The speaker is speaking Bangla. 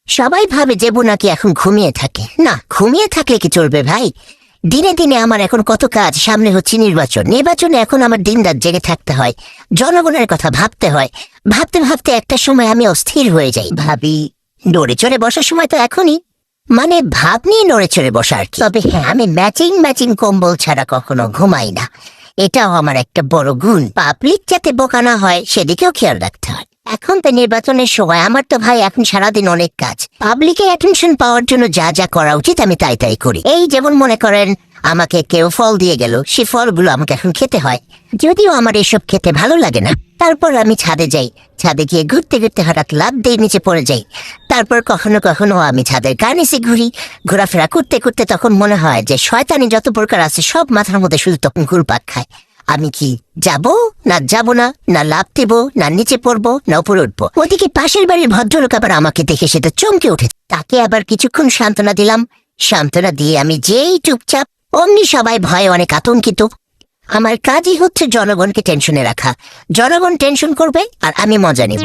সবাই ভাবে যে নাকি এখন ঘুমিয়ে থাকে। না, ঘুমিয়ে থাকলে কি চলবে ভাই? দিনে দিনে আমার এখন কত কাজ, সামনে হচ্ছে নির্বাচনে এখন আমার দিন রাত জেগে থাকতে হয়, জনগণের কথা ভাবতে হয়। ভাবতে ভাবতে একটা সময় আমি অস্থির হয়ে যাই, ভাবি নড়ে চড়ে বসার সময় তো এখনই, মানে ভাব নিয়ে নড়ে চড়ে বসা আর কি। তবে হ্যাঁ, আমি ম্যাচিং কম্বল ছাড়া কখনো ঘুমাই না। এটাও আমার একটা বড় গুণ। পাবলিক যাতে বোকা না হয় সেদিকেও খেয়াল রাখতে হয়। এখন তো নির্বাচনের সময়, আমার তো ভাই এখন সারাদিন অনেক কাজ। পাবলিকের অ্যাটেনশন পাওয়ার জন্য যা যা করা উচিত আমি তাই করি। এই যেমন মনে করেন, আমাকে কেউ ফল দিয়ে গেল, সে ফলগুলো আমাকে এখন খেতে হয়। যদিও আমার এসব খেতে ভালো লাগে না, তারপর আমি ছাদে যাই। ছাদে গিয়ে ঘুরতে ঘুরতে হঠাৎ লাফ দিয়ে নিচে পড়ে যাই। তারপর কখনো কখনো আমি ছাদের কার্নিসে ঘুরি। ঘোরাফেরা করতে করতে তখন মনে হয় যে শয়তানি যত প্রকার আছে সব মাথার মধ্যে শুধু তখন ঘুরপাক খায়। আমি কি যাব না না লাফ দেব, না নিচে পড়বো, না উপরে উঠবো। ওদিকে পাশের বাড়ির ভদ্রলোক আবার আমাকে দেখে সেটা চমকে উঠে। তাকে আবার কিছুক্ষণ সান্ত্বনা দিলাম। সান্ত্বনা দিয়ে আমি যেই চুপচাপ, অমনি সবাই ভয়ে অনেক আতঙ্কিত। আমার কাজই হচ্ছে জনগণকে টেনশনে রাখা। জনগণ টেনশন করবে আর আমি মজা নেব।